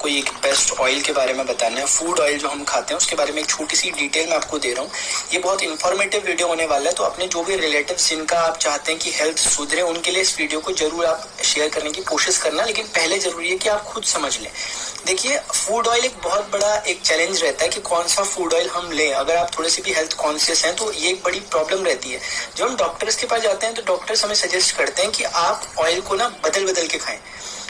आपको एक best oil के बारे में बताना है। फूड ऑयल जो हम खाते हैं उसके बारे में एक छोटी सी डिटेल मैं आपको दे रहा हूँ। ये बहुत इन्फॉर्मेटिव वीडियो होने वाला है, तो अपने जो भी रिलेटिव्स जिनका आप चाहते हैं कि हेल्थ सुधरे उनके लिए इस वीडियो को जरूर आप शेयर करने की कोशिश करना। लेकिन पहले जरूरी है कि आप खुद समझ लें। देखिए, फूड ऑयल एक बहुत बड़ा एक चैलेंज रहता है कि कौन सा फूड ऑयल हम लें। अगर आप थोड़े से भी हेल्थ कॉन्शियस हैं तो ये एक बड़ी प्रॉब्लम रहती है। जब हम डॉक्टर्स के पास जाते हैं तो डॉक्टर्स हमें सजेस्ट करते हैं कि आप ऑयल को ना बदल बदल के खाएं।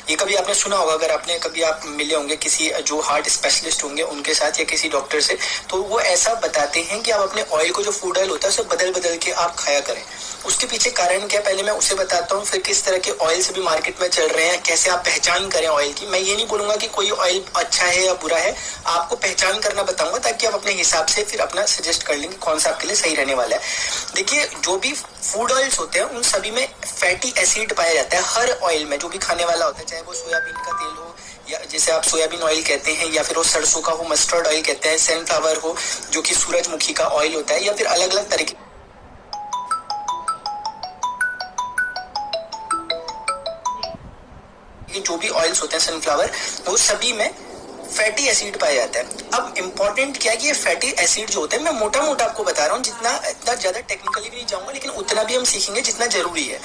ये कभी आपने सुना होगा, अगर आपने कभी आप मिले होंगे किसी जो हार्ट स्पेशलिस्ट होंगे उनके साथ या किसी डॉक्टर से, तो वो ऐसा बताते हैं कि आप अपने ऑयल को, जो फूड ऑयल होता है, उसे बदल बदल के आप खाया करें। उसके पीछे कारण क्या, पहले मैं उसे बताता हूँ, फिर किस तरह के ऑयल से भी मार्केट में चल रहे हैं, कैसे आप पहचान करें ऑयल की। मैं ये नहीं बोलूंगा कि कोई ऑयल अच्छा है या बुरा है, आपको पहचान करना बताऊंगा ताकि आप अपने हिसाब से फिर अपना सजेस्ट कर लेंगे कौन सा आपके लिए सही रहने वाला है। देखिए, जो भी फूड ऑयल्स होते हैं उन सभी में फैटी एसिड पाया जाता है। हर ऑयल में जो भी खाने वाला होता है, चाहे वो सोयाबीन का तेल हो या जैसे आप सोयाबीन ऑयल कहते हैं, या फिर वो सरसों का हो, मस्टर्ड ऑयल कहते हैं, सनफ्लावर हो जो कि सूरजमुखी का ऑयल होता है, या फिर अलग अलग तरह के जो भी ऑयल्स होते हैं सनफ्लावर, वो सभी में फैटी एसिड पाया जाता है। अब इम्पोर्टेंट क्या है कि ये फैटी एसिड जो होते हैं, मैं मोटा मोटा आपको बता रहा हूँ, इतना ज्यादा टेक्निकली भी नहीं जाऊंगा, लेकिन उतना भी हम सीखेंगे जितना जरूरी है।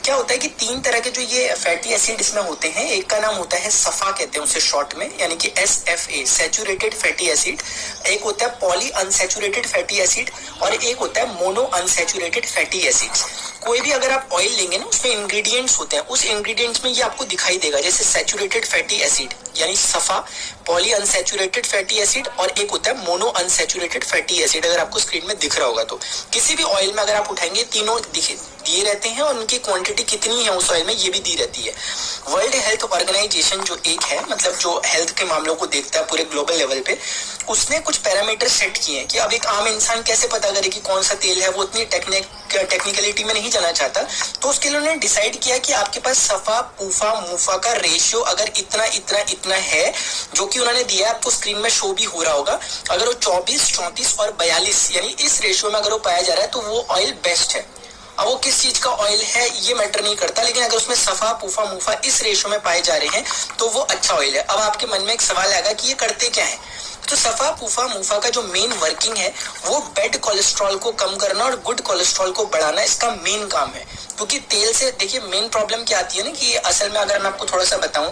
क्या होता है कि 3 तरह के जो ये फैटी एसिड इसमें होते हैं। एक का नाम होता है सफा, कहते हैं उसे शॉर्ट में, यानी कि SFA, सैचुरेटेड फैटी एसिड। एक होता है पॉली अनसैचुरेटेड फैटी एसिड और एक होता है मोनो अनसैचुरेटेड फैटी एसिड्स। कोई भी अगर आप ऑयल लेंगे ना, उसमें इंग्रेडिएंट्स होते हैं, उस इंग्रेडिएंट्स में ये आपको दिखाई देगा, जैसे सैचुरेटेड फैटी एसिड यानी सफा, पॉली अनसैचुरेटेड फैटी एसिड और एक होता है मोनो अनसैचुरेटेड फैटी एसिड। अगर आपको स्क्रीन में दिख रहा होगा तो किसी भी ऑयल में अगर आप उठाएंगे, तीनों दिए रहते हैं और उनकी क्वांटिटी कितनी है उस ऑयल में ये भी दी रहती है। वर्ल्ड हेल्थ ऑर्गेनाइजेशन जो एक है, मतलब जो हेल्थ के मामलों को देखता है पूरे ग्लोबल लेवल पे, उसने कुछ पैरामीटर सेट किए हैं कि अब एक आम इंसान कैसे पता करे कि कौन सा तेल है। वो इतनी टेक्निकलिटी में नहीं जाना चाहता, तो उसके लिए उन्होंने डिसाइड किया कि आपके पास सफा, पूफा, मुफा का रेशियो अगर इतना इतना इतना है, जो कि उन्होंने दिया है, आपको स्क्रीन में शो भी हो रहा होगा। अगर वो 24, 34 और 42 यानी इस रेशियो में अगर वो पाया जा रहा है तो वो ऑयल बेस्ट है। अब वो किस चीज का ऑयल है ये मैटर नहीं करता, लेकिन अगर उसमें सफा, पूफा, मुफा इस रेशियो में पाए जा रहे हैं तो वो अच्छा ऑयल है। अब आपके मन में एक सवाल आएगा कि ये करते क्या है। तो सफा, पूफा, मुफा का जो मेन वर्किंग है वो बैड कोलेस्ट्रॉल को कम करना और गुड कोलेस्ट्रॉल को बढ़ाना, इसका मेन काम है। क्योंकि तेल से देखिए मेन प्रॉब्लम क्या आती है ना, कि असल में अगर मैं आपको थोड़ा सा बताऊं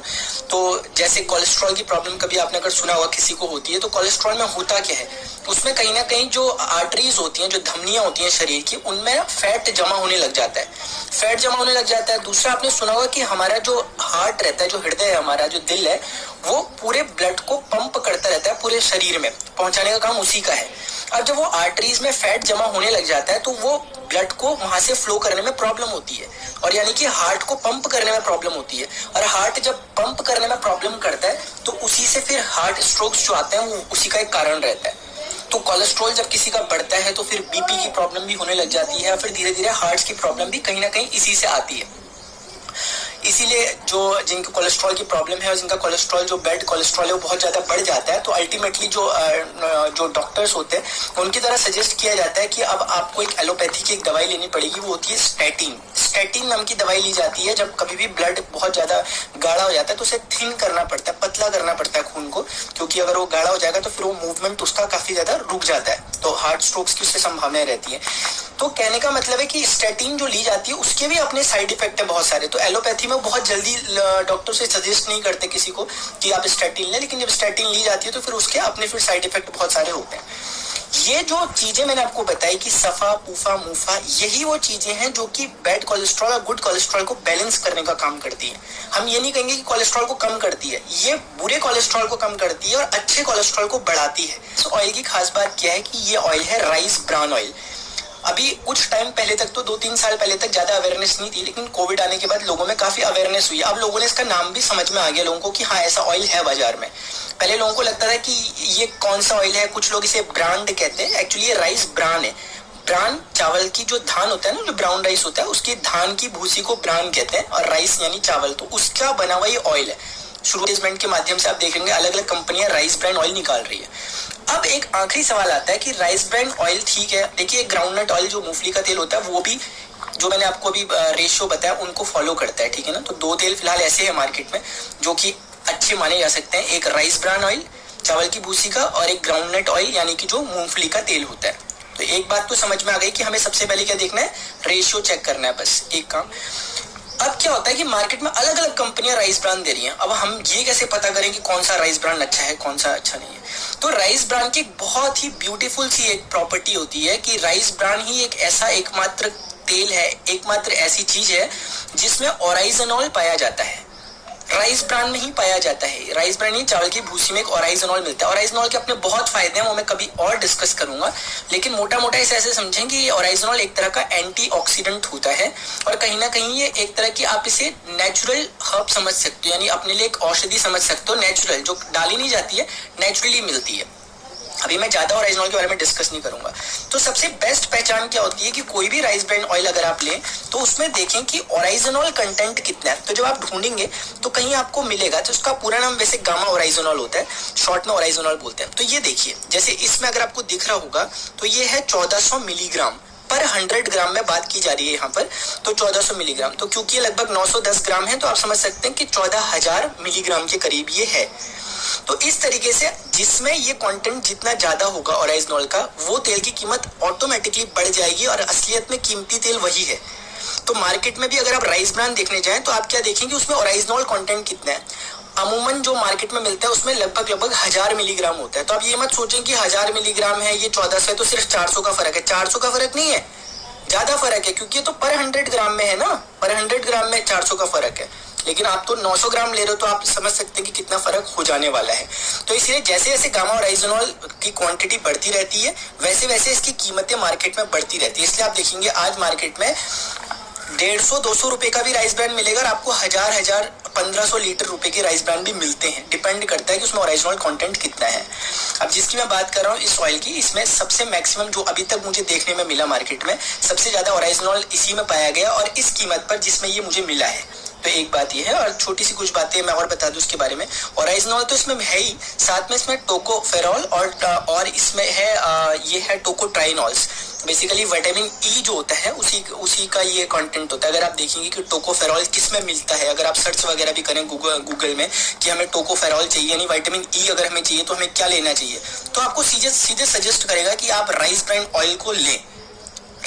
तो जैसे कोलेस्ट्रॉल की प्रॉब्लम कभी आपने अगर सुना होगा किसी को होती है, तो कोलेस्ट्रॉल में होता क्या है, उसमें कहीं ना कहीं जो आर्टरीज होती हैं, जो धमनियां होती हैं शरीर की, उनमें फैट जमा होने लग जाता है। फैट जमा होने लग जाता है। दूसरा आपने सुना होगा कि हमारा जो हार्ट रहता है, जो हृदय है, हमारा जो दिल है, वो पूरे ब्लड को पंप करता रहता है, पूरे शरीर में पहुंचाने का काम उसी का है। अब जब वो आर्टरीज में फैट जमा होने लग जाता है तो वो ब्लड को वहां से फ्लो करने में प्रॉब्लम होती है, और यानी कि हार्ट को पंप करने में प्रॉब्लम होती है। और हार्ट जब पंप करने में प्रॉब्लम करता है तो उसी से फिर हार्ट स्ट्रोक्स जो आते हैं वो उसी का एक कारण रहता है। तो कोलेस्ट्रॉल जब किसी का बढ़ता है तो फिर बीपी की प्रॉब्लम भी होने लग जाती है, फिर धीरे धीरे हार्ट की प्रॉब्लम भी कहीं ना कहीं इसी से आती है। इसीलिए जो जिनके कोलेस्ट्रॉल की प्रॉब्लम है और जिनका कोलेस्ट्रॉल, जो बैड कोलेस्ट्रॉल है, वो बहुत ज्यादा बढ़ जाता है, तो अल्टीमेटली जो डॉक्टर्स होते हैं उनकी तरह सजेस्ट किया जाता है कि अब आपको एक एलोपैथी की एक दवाई लेनी पड़ेगी। वो होती है स्टैटिन। स्टैटिन नाम की दवाई ली जाती है जब कभी भी ब्लड बहुत ज्यादा गाढ़ा हो जाता है, तो उसे थिन करना पड़ता है, पतला करना पड़ता है खून को, क्योंकि अगर वो गाढ़ा हो जाएगा तो फिर वो मूवमेंट उसका काफी ज्यादा रुक जाता है, तो हार्ट स्ट्रोक्स की उससे संभावनाएं रहती है। तो कहने का मतलब है कि स्टैटिन जो ली जाती है उसके भी अपने साइड इफेक्ट है बहुत सारे। तो एलोपैथी में बहुत जल्दी डॉक्टर से सजेस्ट नहीं करते किसी को कि आप स्टैटिन लें, लेकिन जब स्टैटिन ली जाती है तो फिर उसके अपने फिर साइड इफेक्ट बहुत सारे होते हैं। ये जो चीजें मैंने आपको बताई कि सफा, पूफा, मुफा, यही वो चीजें हैं जो कि बैड कोलेस्ट्रॉल और गुड कोलेस्ट्रॉल को बैलेंस करने का काम करती है। हम ये नहीं कहेंगे कि कोलेस्ट्रॉल को कम करती है, ये बुरे कोलेस्ट्रॉल को कम करती है और अच्छे कोलेस्ट्रॉल को बढ़ाती है। इस ऑयल की खास बात क्या है कि ये ऑयल है राइस ब्रान ऑयल। अभी कुछ टाइम पहले तक तो 2-3 साल पहले तक ज्यादा अवेयरनेस नहीं थी, लेकिन कोविड आने के बाद लोगों में काफी अवेयरनेस हुई। अब लोगों ने इसका नाम भी समझ में आ गया लोगों को कि हाँ ऐसा ऑयल है बाजार में। पहले लोगों को लगता था कि ये कौन सा ऑयल है, कुछ लोग इसे ब्रांड कहते हैं, एक्चुअली ये राइस ब्रान है। ब्रान चावल की जो धान होता है ना, जो ब्राउन राइस होता है, उसकी धान की भूसी को ब्रान कहते हैं, और राइस यानी चावल, तो उसका बना हुआ ये ऑयल है। एडवर्टाइजमेंट के माध्यम से आप देखेंगे अलग अलग कंपनियां राइस ब्रांड ऑयल निकाल रही है। अब एक आखिरी सवाल आता है कि राइस ब्रांड ऑयल ठीक है, देखिए ग्राउंडनट ऑयल जो मूंगफली का तेल होता है वो भी, जो मैंने आपको अभी रेशियो बताया, उनको फॉलो करता है, ठीक है ना। तो 2 तेल फिलहाल ऐसे है मार्केट में जो कि अच्छे माने जा सकते हैं, एक राइस ब्रान ऑयल चावल की भूसी का और एक ग्राउंडनट ऑयल यानी कि जो मूंगफली का तेल होता है। तो एक बात तो समझ में आ गई कि हमें सबसे पहले क्या देखना है, रेशियो चेक करना है, बस एक काम। अब क्या होता है कि मार्केट में अलग अलग कंपनियां राइस ब्रांड दे रही हैं। अब हम ये कैसे पता करें कि कौन सा राइस ब्रांड अच्छा है कौन सा अच्छा नहीं है? तो राइस ब्रांड की बहुत ही ब्यूटीफुल सी एक प्रॉपर्टी होती है कि राइस ब्रांड ही एक ऐसा एकमात्र तेल है, एकमात्र ऐसी चीज है जिसमें ओराइजनॉल पाया जाता है, राइस ब्रांड में ही पाया जाता है। राइस ब्रांड ही चावल की भूसी में एक ओराइजनॉल मिलता है। ओराइजनॉल के अपने बहुत फायदे हैं, वो मैं कभी और डिस्कस करूंगा, लेकिन मोटा मोटा इसे ऐसे समझें कि ये ओराइजनॉल एक तरह का एंटीऑक्सीडेंट होता है और कहीं ना कहीं ये एक तरह की आप इसे नेचुरल हर्ब समझ सकते हो, यानी अपने लिए एक औषधि समझ सकते हो, नेचुरल, जो डाली नहीं जाती है, नेचुरली मिलती है। अभी मैं ज्यादा ओराइजनॉल के बारे में डिस्कस नहीं करूंगा। तो सबसे बेस्ट पहचान क्या होती है कि कोई भी राइस ब्रांड ऑयल अगर आप लें तो उसमें देखें कि ओराइजनॉल कंटेंट कितना है। तो जब आप ढूंढेंगे तो कहीं आपको मिलेगा, तो उसका पूरा नाम वैसे गामा ओराइजनॉल होता है, शॉर्ट में ओराइजनॉल बोलते हैं। तो ये देखिए, जैसे इसमें अगर आपको दिख रहा होगा तो ये है 1400 मिलीग्राम पर 100 ग्राम में बात की जा रही है यहाँ पर, तो 1400 मिलीग्राम। तो क्योंकि ये लगभग 910 ग्राम है तो आप समझ सकते हैं कि 14,000 मिलीग्राम के करीब ये है। तो इस तरीके से जिसमें ये कंटेंट जितना ज्यादा होगा ओराइजनॉल का, वो तेल की कीमत ऑटोमेटिकली बढ़ जाएगी और असलियत में कीमती तेल वही है। तो मार्केट में भी अगर आप राइस ब्रांड देखने जाएं तो आप क्या देखेंगे, उसमें ओराइजनॉल कंटेंट कितना है। अमूमन जो मार्केट में मिलता है उसमें लगभग 1000 मिलीग्राम होता है। तो आप ये मत सोचें कि 1000 मिलीग्राम है, ये 1400 है तो सिर्फ 400 का फर्क है। 400 का फर्क नहीं है, ज्यादा फर्क है, क्योंकि ये तो पर 100 ग्राम में है ना, पर 100 ग्राम में 400 का फर्क है। लेकिन आप तो 900 ग्राम ले रहे हो तो आप समझ सकते हैं कि कितना फर्क हो जाने वाला है। तो इसलिए जैसे जैसे गामा ओराइजनॉल की क्वांटिटी बढ़ती रहती है वैसे वैसे इसकी कीमतें मार्केट में बढ़ती रहती है। इसलिए आप देखेंगे आज मार्केट में 150-200 रुपए का भी राइस ब्रांड मिलेगा और आपको 1000 1500 लीटर रुपए के राइस ब्रांड भी मिलते हैं। डिपेंड करता है कि उसमें ओरिजिनल कंटेंट कितना है। अब जिसकी मैं बात कर रहा हूँ इस ऑयल की, इसमें सबसे मैक्सिमम जो अभी तक मुझे देखने में मिला मार्केट में, सबसे ज्यादा ओरिजिनल इसी में पाया गया और इस कीमत पर जिसमें ये मुझे मिला है। तो एक बात ये है, और छोटी सी कुछ बातें मैं और बता दूं उसके बारे में। ओरिजिनल तो इसमें है ही, साथ में इसमें टोकोफेरॉल और इसमें है ये है टोकोट्राइनॉल्स। बेसिकली विटामिन ई जो होता है उसी का ये कंटेंट होता है। अगर आप देखेंगे कि टोकोफेरॉल किस में मिलता है, अगर आप सर्च वगैरह भी करें गूगल में कि हमें टोकोफेरॉल चाहिए यानी विटामिन ई अगर हमें चाहिए तो हमें क्या लेना चाहिए, तो आपको सीधे सजेस्ट करेगा कि आप राइस ब्रांड ऑयल को लें।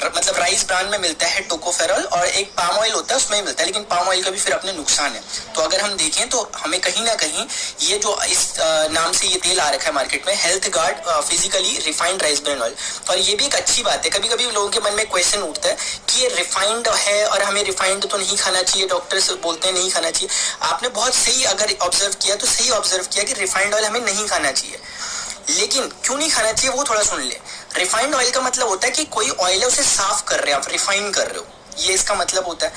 मतलब राइस ब्रांड में मिलता है टोकोफेरॉल और एक पाम ऑयल होता है उसमें ही मिलता है, लेकिन पाम ऑयल का भी फिर अपने नुकसान है। तो अगर हम देखें तो हमें कहीं ना कहीं ये जो इस नाम से ये तेल आ रखा है मार्केट में, health guard physically refined rice brand oil, और ये भी एक अच्छी बात है। कभी कभी लोगों के मन में क्वेश्चन उठता है कि ये रिफाइंड है और हमें रिफाइंड तो नहीं खाना चाहिए, डॉक्टर्स बोलते हैं नहीं खाना चाहिए। आपने बहुत सही अगर ऑब्जर्व किया तो सही ऑब्जर्व किया कि रिफाइंड ऑयल हमें नहीं खाना चाहिए, लेकिन क्यों नहीं खाना चाहिए वो थोड़ा सुन ले। रिफाइंड ऑयल का मतलब होता है कि कोई ऑयल है उसे साफ कर रहे हैं आप, रिफाइन कर रहे हो, ये इसका मतलब होता है।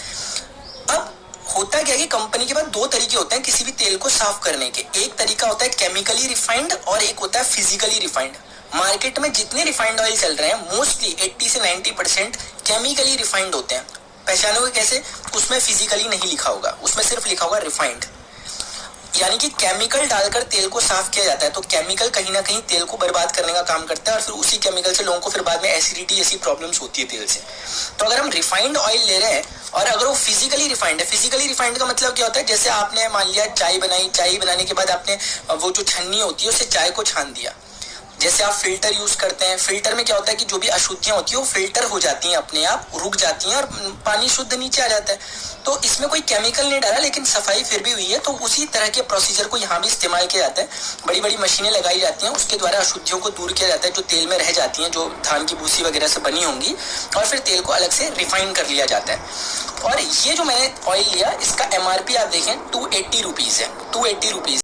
अब होता क्या है कि कंपनी के पास दो तरीके होते हैं किसी भी तेल को साफ करने के। एक तरीका होता है केमिकली रिफाइंड और एक होता है फिजिकली रिफाइंड। मार्केट में जितने रिफाइंड ऑयल चल रहे हैं मोस्टली 80 से 90% केमिकली रिफाइंड होते हैं। पहचानोगे कैसे? उसमें फिजिकली नहीं लिखा होगा, उसमें सिर्फ लिखा होगा रिफाइंड, यानी कि केमिकल डालकर तेल को साफ किया जाता है। तो केमिकल कहीं ना कहीं तेल को बर्बाद करने का काम करता है और फिर उसी केमिकल से लोगों को फिर बाद में एसिडिटी जैसी प्रॉब्लम्स होती है तेल से। तो अगर हम रिफाइंड ऑयल ले रहे हैं और अगर वो फिजिकली रिफाइंड है, फिजिकली रिफाइंड का मतलब क्या होता है, जैसे आपने मान लिया चाय बनाई, चाय बनाने के बाद आपने वो जो छन्नी होती है उससे चाय को छान दिया। जैसे आप फिल्टर यूज करते हैं, फिल्टर में क्या होता है कि जो भी अशुद्धियां होती है वो फिल्टर हो जाती हैं, अपने आप रुक जाती हैं और पानी शुद्ध नीचे आ जाता है। तो इसमें कोई केमिकल नहीं डाला लेकिन सफाई फिर भी हुई है। तो उसी तरह के प्रोसीजर को यहाँ भी इस्तेमाल किया जाता है। बड़ी बड़ी मशीनें लगाई जाती हैं, उसके द्वारा अशुद्धियों को दूर किया जाता है जो तेल में रह जाती हैं, जो धान की भूसी वगैरह से बनी होंगी, और फिर तेल को अलग से रिफाइन कर लिया जाता है। और ये जो मैंने ऑयल लिया इसका MRP आप देखें 280 रुपीज है, 280 रुपीज।